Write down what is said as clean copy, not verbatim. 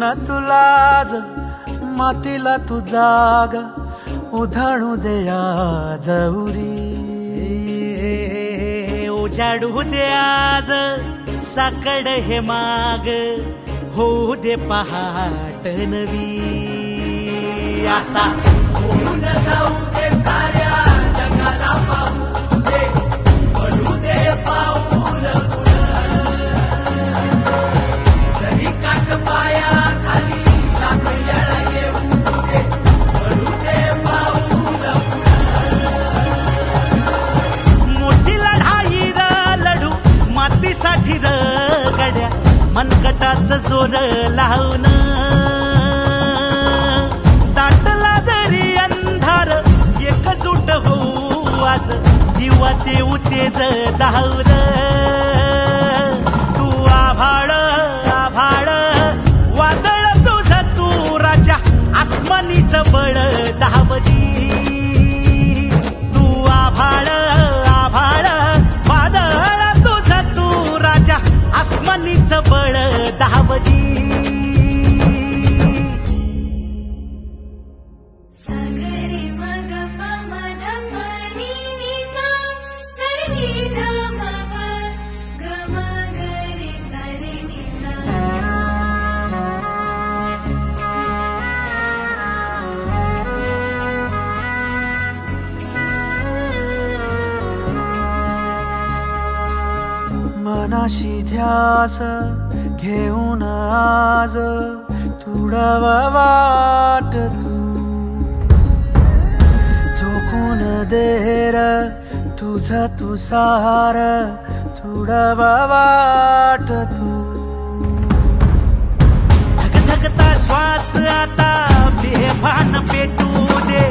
न तुलाज मातीला तू जाग उधाणू दे आज उरी उजाडू दे आज साकड हे माग होऊ दे पहाट नवी आता होऊन जाऊ दे साऱ्या जगाला पाहू दे पडू दे पाऊल जरी काट पाया खाली लाकड्याला येऊ दे पडू दे पाऊल मोठी लढाई र लढू मातीसाठी र गड्या मनगटाच जोर लावून दाटला जरी अंधार एकजूट होऊ आज दिवा देऊ तेज धावर तू आभाळ आभाळ वादळ तुझ तू राजा आसमानीच बळ धावजी तू आभाळ आभाळ वादळ तुझ तू राजा आसमानीच बळ धावजी सागरे मग मद पनी निसा सरनी धाम गम गरे सरे निसा मनाशी ध्यास घेऊन आज तुडव वाट तू झोकून देर तुझ तू सार तुडव वाट तू धगधगता श्वास आता बेभान पेटू दे